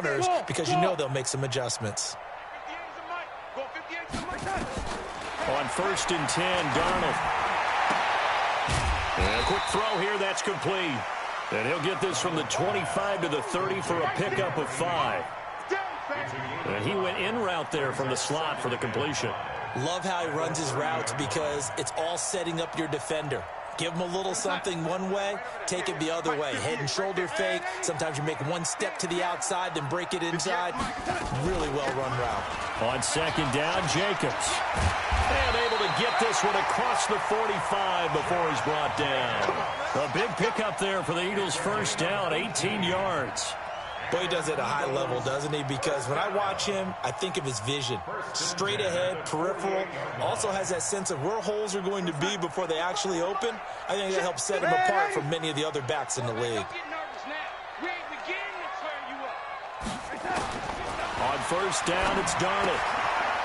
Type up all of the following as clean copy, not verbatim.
counters because you know they'll make some adjustments. On 1st and 10, Darnold. And a quick throw here, that's complete. And he'll get this from the 25 to the 30 for a pickup of 5. And he went in route there from the slot for the completion. Love how he runs his routes because it's all setting up your defender. Give him a little something one way, take it the other way. Head and shoulder fake. Sometimes you make one step to the outside, then break it inside. Really well-run route. On 2nd down, Jacobs. And able to get this one across the 45 before he's brought down. A big pickup there for the Eagles' first down, 18 yards. Boy, he does it at a high level, doesn't he? Because when I watch him, I think of his vision. Straight ahead, peripheral. Also has that sense of where holes are going to be before they actually open. I think that helps set him apart from many of the other backs in the league. On 1st down, it's Darnold.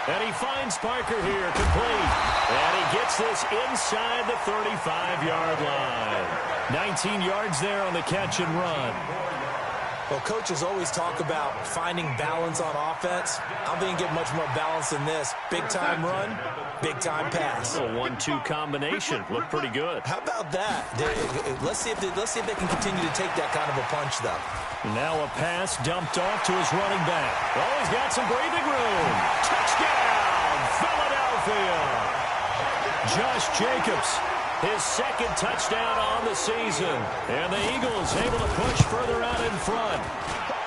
And he finds Parker here, complete. And he gets this inside the 35-yard line. 19 yards there on the catch and run. Well, coaches always talk about finding balance on offense. I don't think you get much more balance than this. Big-time run, big-time pass. A 1-2 combination. Looked pretty good. How about that? Let's see if they can continue to take that kind of a punch, though. Now a pass dumped off to his running back. Oh, he's got some breathing room. Touchdown, Philadelphia. Josh Jacobs, his 2nd touchdown on the season. And the Eagles able to push further out in front.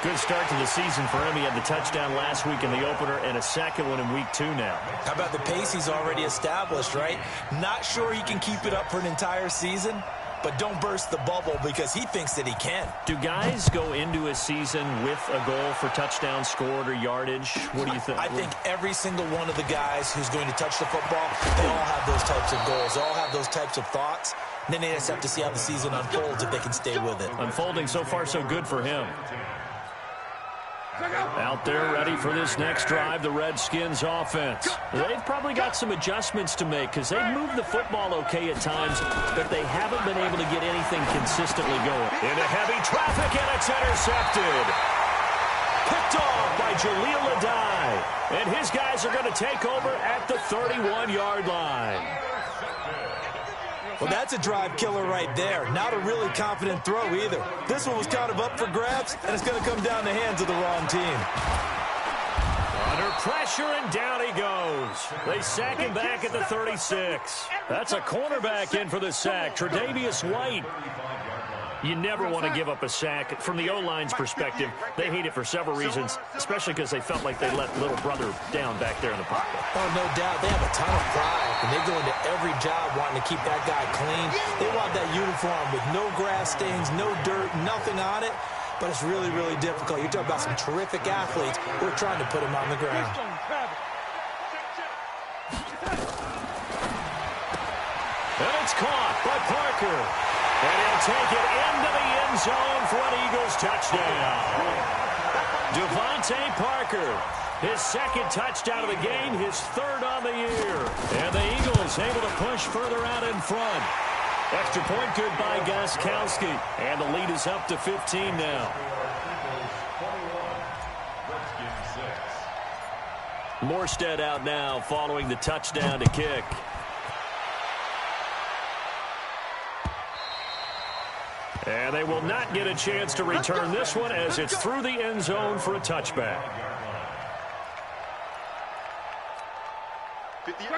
Good start to the season for him. He had the touchdown last week in the opener and a 2nd one in week 2 now. How about the pace he's already established, right? Not sure he can keep it up for an entire season, but don't burst the bubble because he thinks that he can. Do guys go into a season with a goal for touchdown scored or yardage? What do you think? I think every single one of the guys who's going to touch the football, they all have those types of goals. They all have those types of thoughts. And then they just have to see how the season unfolds if they can stay with it. Unfolding so far so good for him. Out there ready for this next drive, the Redskins offense. They've probably got some adjustments to make because they've moved the football okay at times, but they haven't been able to get anything consistently going. Into heavy traffic, and it's intercepted. Picked off by Jaleel Adai. And his guys are going to take over at the 31-yard line. Well, that's a drive killer right there. Not a really confident throw either. This one was kind of up for grabs, and it's going to come down the hands of the wrong team. Under pressure, and down he goes. They sack him back at the 36. That's a cornerback in for the sack, Tre'Davious White. You never want to give up a sack. From the O-line's perspective, they hate it for several reasons, especially because they felt like they let little brother down back there in the pocket. Oh, no doubt. They have a ton of pride, and they go into every job wanting to keep that guy clean. They want that uniform with no grass stains, no dirt, nothing on it. But it's really, really difficult. You're talking about some terrific athletes. We're trying to put him on the ground. And it's caught by Parker. And he'll take it into the end zone for an Eagles touchdown. Devontae Parker, his 2nd touchdown of the game, his 3rd on the year. And the Eagles able to push further out in front. Extra point good by Gostkowski. And the lead is up to 15 now. Morstead out now following the touchdown to kick. And they will not get a chance to return this one as it's through the end zone for a touchback.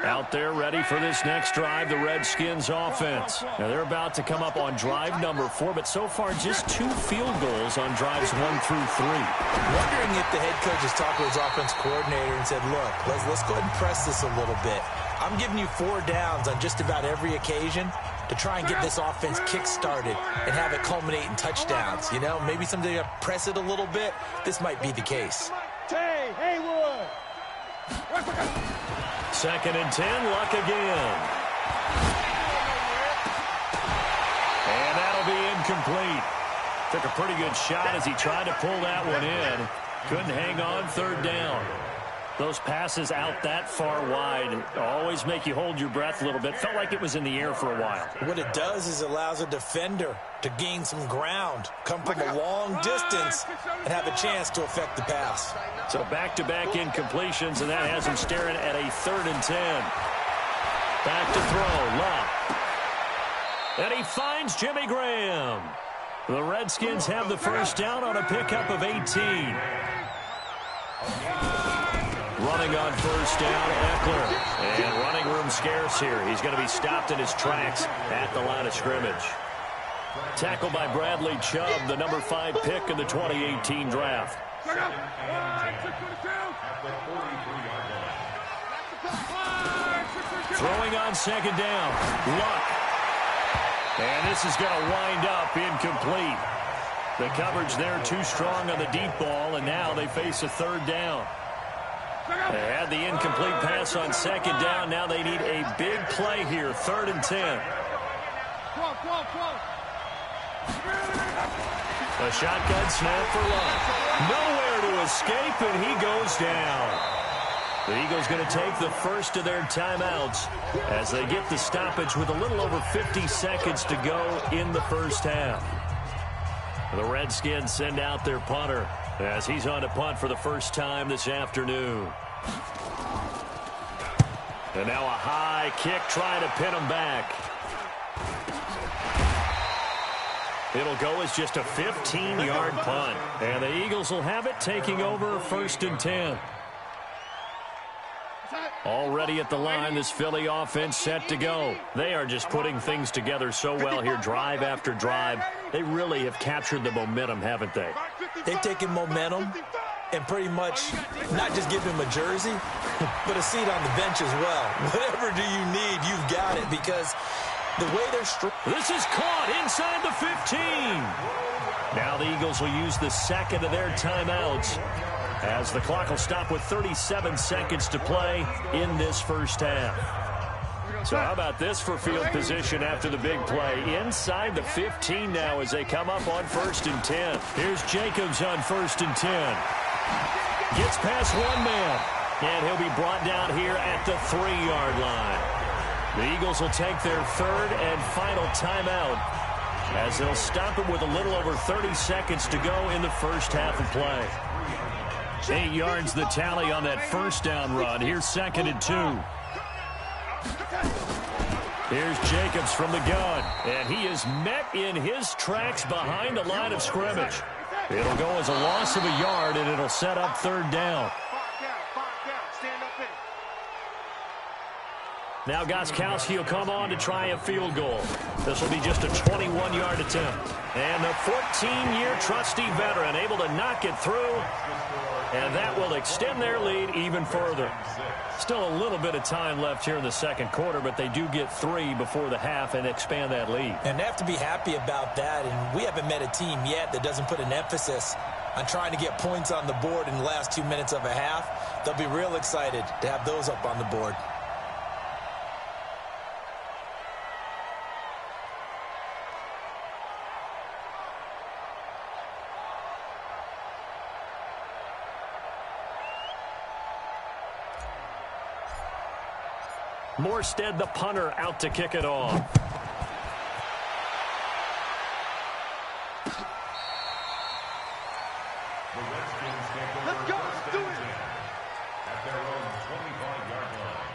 Out there ready for this next drive, the Redskins offense. Now they're about to come up on drive number 4, but so far just 2 field goals on drives 1 through 3. Wondering if the head coach has talked to his offense coordinator and said, look, let's go ahead and press this a little bit. I'm giving you 4 downs on just about every occasion to try and get this offense kick-started and have it culminate in touchdowns. You know, maybe someday you press it a little bit. This might be the case. Haywood. 2nd and 10, Luck again. And that'll be incomplete. Took a pretty good shot as he tried to pull that one in. Couldn't hang on 3rd down. Those passes out that far wide always make you hold your breath a little bit. Felt like it was in the air for a while. What it does is allows a defender to gain some ground, come from a long distance, and have a chance to affect the pass. So back-to-back incompletions, and that has him staring at a 3rd and 10. Back to throw, Luck. And he finds Jimmy Graham. The Redskins have the first down on a pickup of 18. Running on first down, Eckler. And running room scarce here. He's going to be stopped in his tracks at the line of scrimmage. Tackled by Bradley Chubb, the number 5 pick in the 2018 draft. Throwing on second down, Luck. And this is going to wind up incomplete. The coverage there too strong on the deep ball, and now they face a 3rd down. They had the incomplete pass on second down. Now they need a big play here, 3rd and 10. A shotgun snap for Luck. Nowhere to escape, and he goes down. The Eagles going to take the first of their timeouts as they get the stoppage with a little over 50 seconds to go in the first half. The Redskins send out their punter as he's on to punt for the first time this afternoon. And now a high kick trying to pin him back. It'll go as just a 15-yard punt. And the Eagles will have it, taking over 1st and 10. Already at the line, this Philly offense set to go. They are just putting things together so well here, drive after drive. They really have captured the momentum, haven't they? They've taken momentum and pretty much not just give him a jersey, but a seat on the bench as well. Whatever do you need, you've got it, because the way they're... This is caught inside the 15. Now the Eagles will use the second of their timeouts as the clock will stop with 37 seconds to play in this first half. So how about this for field position after the big play? Inside the 15 now as they come up on 1st and 10. Here's Jacobs on 1st and 10. Gets past one man, and he'll be brought down here at the 3-yard line. The Eagles will take their 3rd and final timeout as they'll stop it with a little over 30 seconds to go in the first half of play. 8 yards the tally on that first down run. Here's 2nd and 2. Here's Jacobs from the gun, and he is met in his tracks behind the line of scrimmage. It'll go as a loss of a yard, and it'll set up 3rd down. Now Gostkowski will come on to try a field goal. This will be just a 21-yard attempt. And the 14-year trusty veteran able to knock it through. And that will extend their lead even further. Still a little bit of time left here in the second quarter, but they do get 3 before the half and expand that lead. And they have to be happy about that. And we haven't met a team yet that doesn't put an emphasis on trying to get points on the board in the last 2 minutes of a half. They'll be real excited to have those up on the board. Morstead, the punter, out to kick it off. Let's go. Do it. At their own 25-yard line.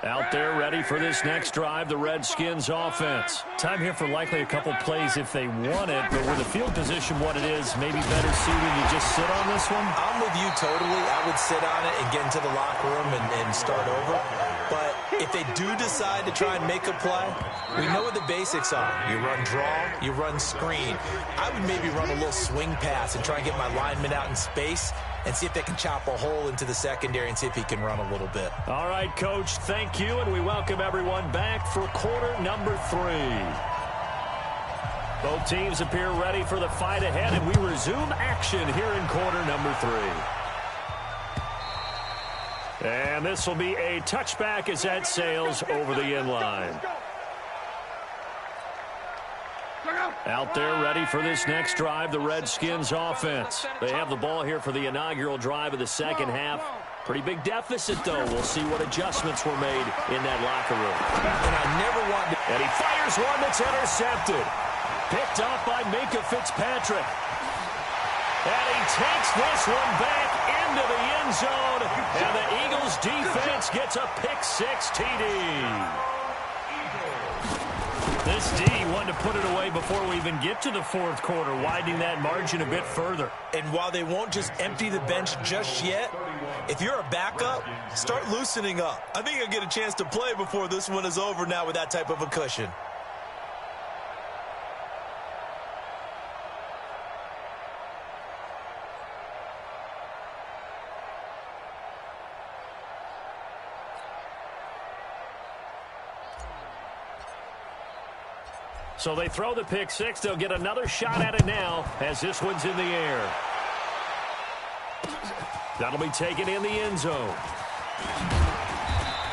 Out there ready for this next drive, the Redskins offense. Time here for likely a couple plays if they want it, but with the field position what it is, maybe better suited to just sit on this one? I'm with you totally. I would sit on it and get into the locker room and start over. But if they do decide to try and make a play, we know what the basics are. You run draw, you run screen. I would maybe run a little swing pass and try and get my lineman out in space and see if they can chop a hole into the secondary and see if he can run a little bit. All right, Coach, thank you, and we welcome everyone back for quarter number 3. Both teams appear ready for the fight ahead, and we resume action here in quarter number 3. And this will be a touchback as that sails over the end line. Out there ready for this next drive, the Redskins offense. They have the ball here for the inaugural drive of the second half. Pretty big deficit, though. We'll see what adjustments were made in that locker room. And I never want to... And he fires one that's intercepted. Picked off by Minka Fitzpatrick. And he takes this one back into the end zone. And the Eagles defense gets a pick-6 TD. This D wanted to put it away before we even get to the fourth quarter, widening that margin a bit further. And while they won't just empty the bench just yet, if you're a backup, start loosening up. I think you'll get a chance to play before this one is over now with that type of a cushion. So they throw the pick-6. They'll get another shot at it now as this one's in the air. That'll be taken in the end zone.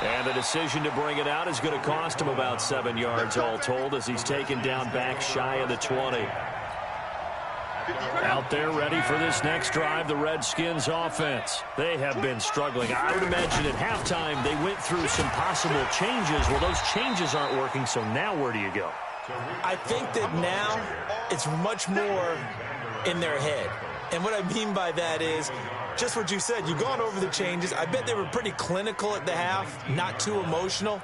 And the decision to bring it out is going to cost him about 7 yards all told as he's taken down back shy of the 20. Out there ready for this next drive, the Redskins offense. They have been struggling. I would imagine at halftime they went through some possible changes. Well, those changes aren't working, so now where do you go? I think that now it's much more in their head. And what I mean by that is just what you said. You've gone over the changes. I bet they were pretty clinical at the half, not too emotional.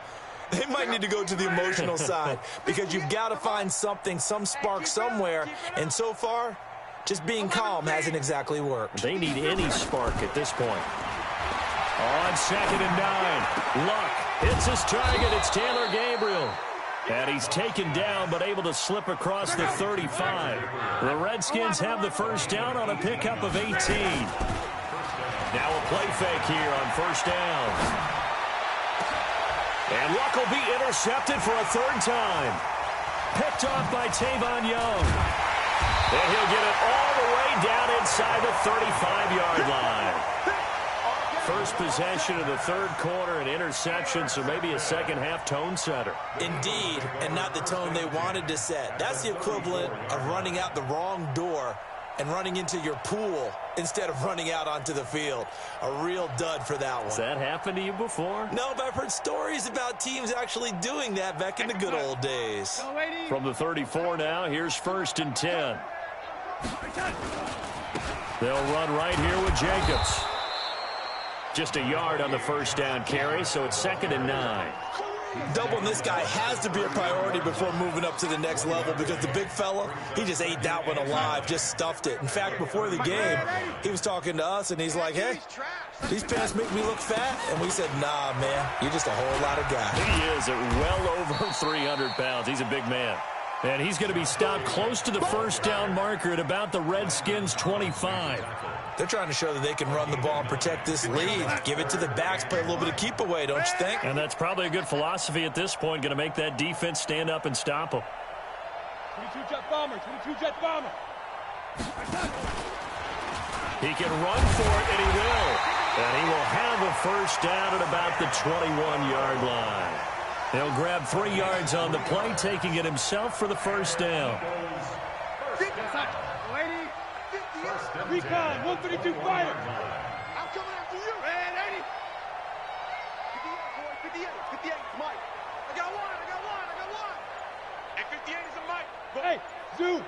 They might need to go to the emotional side because you've got to find something, some spark somewhere. And so far, just being calm hasn't exactly worked. They need any spark at this point. On 2nd and 9, Luck hits his target. It's Taylor Gabriel. And he's taken down, but able to slip across the 35. The Redskins have the first down on a pickup of 18. Now a play fake here on first down. And Luck will be intercepted for a third time. Picked off by Tavon Young. And he'll get it all the way down inside the 35-yard line. First possession of the third quarter, an interception, so maybe a second-half tone setter. Indeed, and not the tone they wanted to set. That's the equivalent of running out the wrong door and running into your pool instead of running out onto the field. A real dud for that one. Has that happened to you before? No, but I've heard stories about teams actually doing that back in the good old days. From the 34 now, here's 1st and 10. They'll run right here with Jacobs. Just a yard on the first down carry, so it's 2nd and 9. Doubling this guy has to be a priority before moving up to the next level because the big fella, he just ate that one alive, just stuffed it. In fact, before the game, he was talking to us, and he's like, hey, these pants make me look fat. And we said, nah, man, you're just a whole lot of guy. He is at well over 300 pounds. He's a big man. And he's going to be stopped close to the first down marker at about the Redskins' 25. They're trying to show that they can run the ball and protect this lead. Give it to the backs, play a little bit of keep away, don't you think? And that's probably a good philosophy at this point, going to make that defense stand up and stop them. 22-jet bomber, 22-jet bomber. He can run for it, and he will. And he will have a first down at about the 21-yard line. He'll grab 3 yards on the play, taking it himself for the first down. Recon, 132 fighter. I'm coming after you. Man, 80. 58, 58, Mike. I got one. And 58 is a Mike. Hey, Zoo.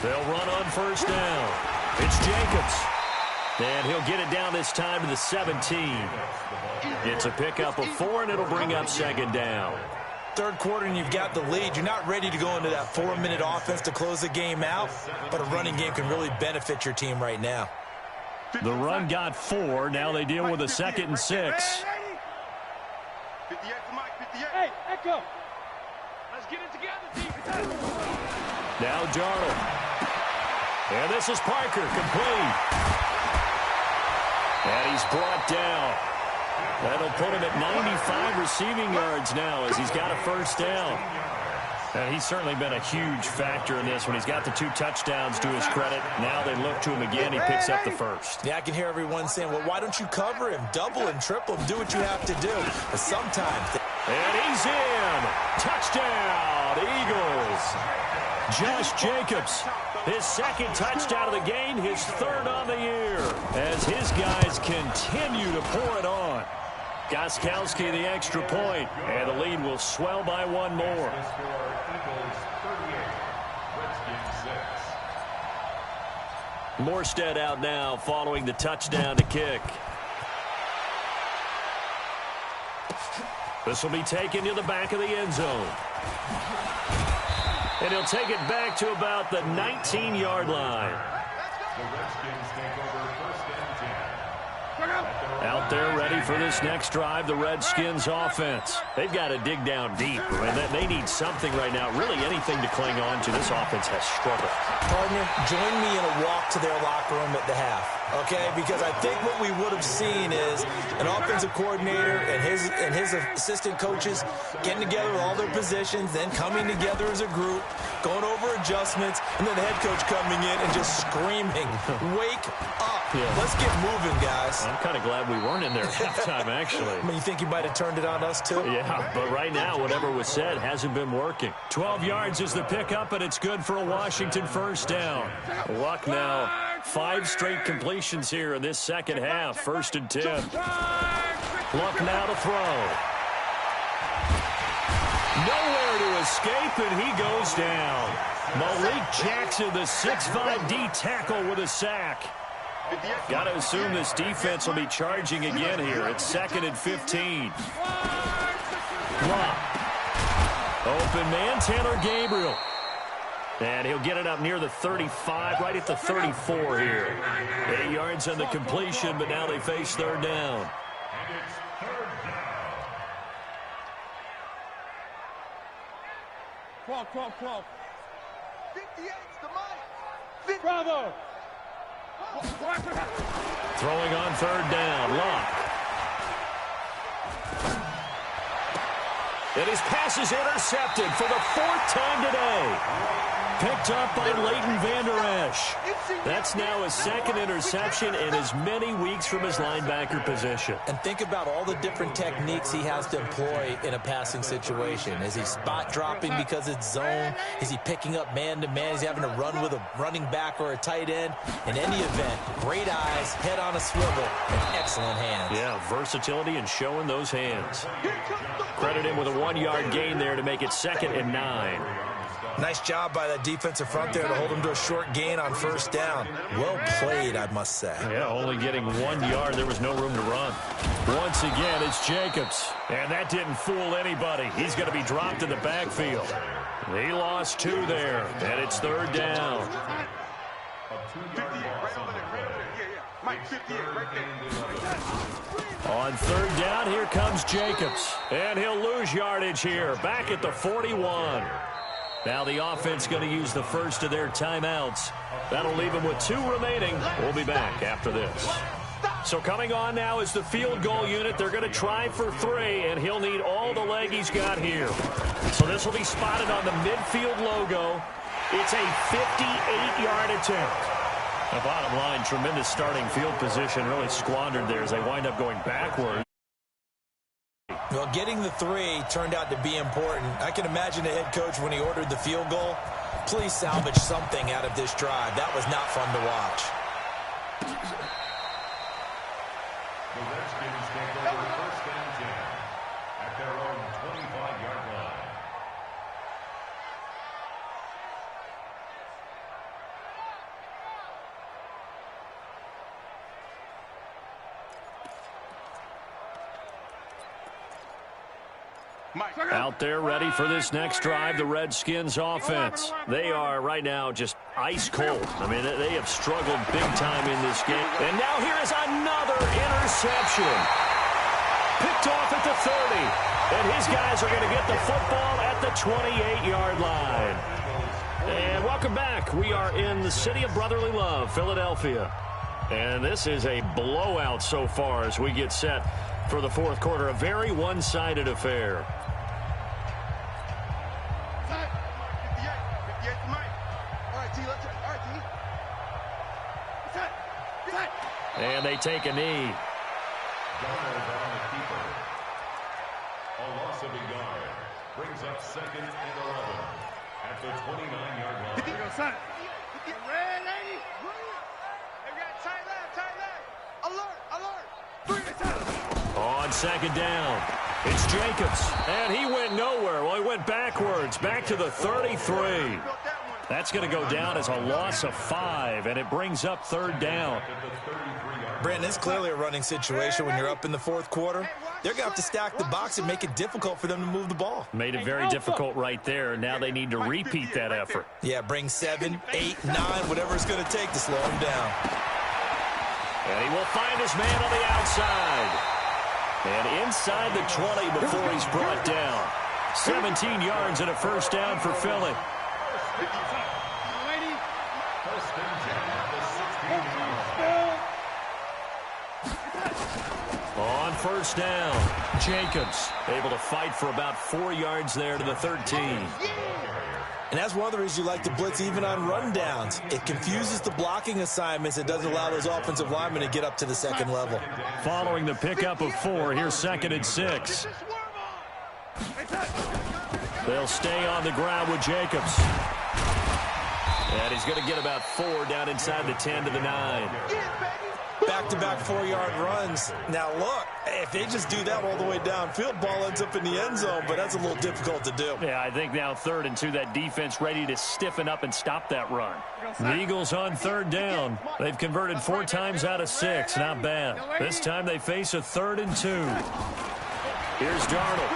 They'll run on first down. It's Jacobs. And he'll get it down this time to the 17. It's a pickup of 4, and it'll bring up 2nd down. Third quarter and you've got the lead. You're not ready to go into that 4-minute offense to close the game out, but a running game can really benefit your team right now. The run got 4. Now they deal with a 2nd and 6. 58 to Mike, 58. Hey, Echo. Let's get it together, team. Now Darnold. And this is Parker, complete. And he's brought down. That'll put him at 95 receiving yards now as he's got a first down. And he's certainly been a huge factor in this when he's got the 2 touchdowns to his credit. Now they look to him again. He picks up the first. Yeah, I can hear everyone saying, well, why don't you cover him? Double him, triple him, do what you have to do. But sometimes And he's in. Touchdown, Eagles. Josh Jacobs, his second touchdown of the game, his third on the year, as his guys continue to pour it on. Gostkowski the extra point, and the lead will swell by one more. Morstead out now following the touchdown to kick. This will be taken to the back of the end zone. And he'll take it back to about the 19-yard line. The Redskins take over first and 10. Out there ready for this next drive, the Redskins offense. They've got to dig down deep. I mean, they need something right now, really anything to cling on to. This offense has struggled. Partner, join me in a walk to their locker room at the half, okay? Because I think what we would have seen is an offensive coordinator and his assistant coaches getting together with all their positions, then coming together as a group, going over adjustments, and then the head coach coming in and just screaming, wake up. Yeah. Let's get moving, guys. I'm kind of glad we weren't in there at halftime, actually. I mean, you think you might have turned it on us, too? Yeah, but right now, whatever was said hasn't been working. 12 yards is the pickup, and it's good for a Washington first down. Luck now, 5 straight completions here in this second half. First and 10. Luck now to throw. Nowhere to escape, and he goes down. Malik Jackson, the 6'5" D tackle with a sack. Got to assume this defense will be charging again here. It's 2nd and 15. Luck. Open man, Taylor Gabriel. And he'll get it up near the 35, right at the 34 here. 8 yards on the completion, but now they face third down. And it's third down. 12. 58's the mic. Bravo. Throwing on third down, Luck. And his pass is intercepted for the 4th time today. Picked up by Leighton Vander Esch. That's now his 2nd interception in as many weeks from his linebacker position. And think about all the different techniques he has to employ in a passing situation. Is he spot dropping because it's zone? Is he picking up man-to-man? Is he having to run with a running back or a tight end? In any event, great eyes, head on a swivel, and excellent hands. Yeah, versatility and showing those hands. Credit him with a 1-yard gain there to make it 2nd and 9. Nice job by that defensive front there to hold him to a short gain on first down. Well played, I must say. Yeah, only getting 1 yard. There was no room to run. Once again, it's Jacobs. And that didn't fool anybody. He's going to be dropped in the backfield. He lost 2 there, and it's third down. On third down, here comes Jacobs. And he'll lose yardage here, back at the 41. Now the offense going to use the first of their timeouts. That'll leave them with 2 remaining. We'll be back after this. So coming on now is the field goal unit. They're going to try for 3, and he'll need all the leg he's got here. So this will be spotted on the midfield logo. It's a 58-yard attempt. The bottom line, tremendous starting field position, really squandered there as they wind up going backwards. Well, getting the 3 turned out to be important. I can imagine the head coach when he ordered the field goal. Please salvage something out of this drive. That was not fun to watch. The Redskins take over first and 10 at their own 25-yard line. Out there ready for this next drive, the Redskins offense. They are right now just ice cold. I mean, they have struggled big time in this game. And now here is another interception. Picked off at the 30. And his guys are going to get the football at the 28-yard line. And welcome back. We are in the city of brotherly love, Philadelphia. And this is a blowout so far as we get set for the 4th quarter. A very one-sided affair. And they take a knee. A loss offensive guard. Brings up 2nd and 11 at the 29-yard line. Here you go, son. Red lady. They got tight left. Alert, alert. 3 On 2nd down, it's Jacobs, and he went nowhere. Well, he went backwards, back to the 33. That's going to go down as a loss of 5, and it brings up 3rd down. Brandon, it's clearly a running situation when you're up in the 4th quarter. They're going to have to stack the box and make it difficult for them to move the ball. Made it very difficult right there. Now they need to repeat that effort. Yeah, bring 7, 8, 9, whatever it's going to take to slow him down. And he will find his man on the outside. And inside the 20 before he's brought down. 17 yards and a 1st down for Philly. On 1st down, Jacobs able to fight for about 4 yards there to the 13. And that's one of the reasons you like to blitz even on rundowns. It confuses the blocking assignments. It doesn't allow those offensive linemen to get up to the 2nd level. Following the pickup of 4, here's 2nd and 6. They'll stay on the ground with Jacobs. And he's going to get about 4 down inside the 10 to the 9. Back-to-back 4-yard runs. Now, look, if they just do that all the way downfield, ball ends up in the end zone, but that's a little difficult to do. Yeah, I think now 3rd and 2, that defense ready to stiffen up and stop that run. The Eagles on 3rd down. They've converted 4 times out of 6. Not bad. This time they face a 3rd and 2. Here's Darnold.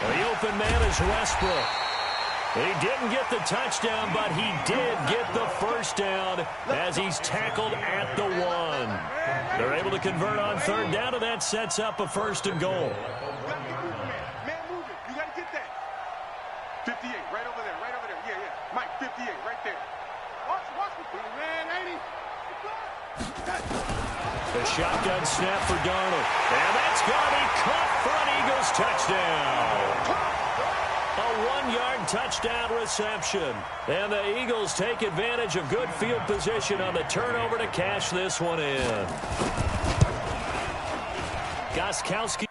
The open man is Westbrook. He didn't get the touchdown, but he did get the 1st down as he's tackled at the 1. They're able to convert on 3rd down, and that sets up a 1st and goal. Man, move it. You got to get that. 58, right over there, right over there. Yeah. Mike, 58, right there. Watch me. Man, 80. The shotgun snap for Darnold. And that's going to be caught for an Eagles touchdown. A 1-yard touchdown reception. And the Eagles take advantage of good field position on the turnover to cash this one in. Gostkowski.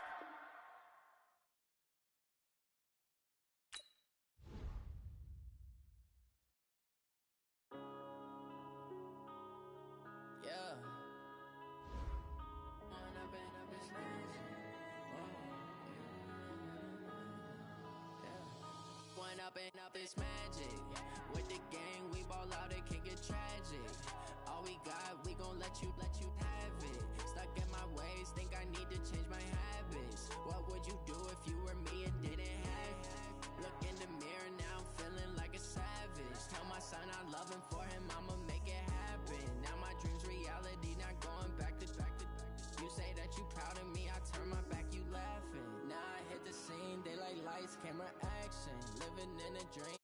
Up this magic with the gang, we ball out, it can get tragic. All we got, we gon' let you have it. Stuck in my ways, think I need to change my habits. What would you do if you were me and didn't have it? Look in the mirror now, I'm feeling like a savage. Tell my son I love him, for him I'ma make it happen. Now my dreams reality, not going back to. You say that you proud of me, I turn my back, you laughing. Now I hit the scene, daylight lights, camera action. Living in a dream.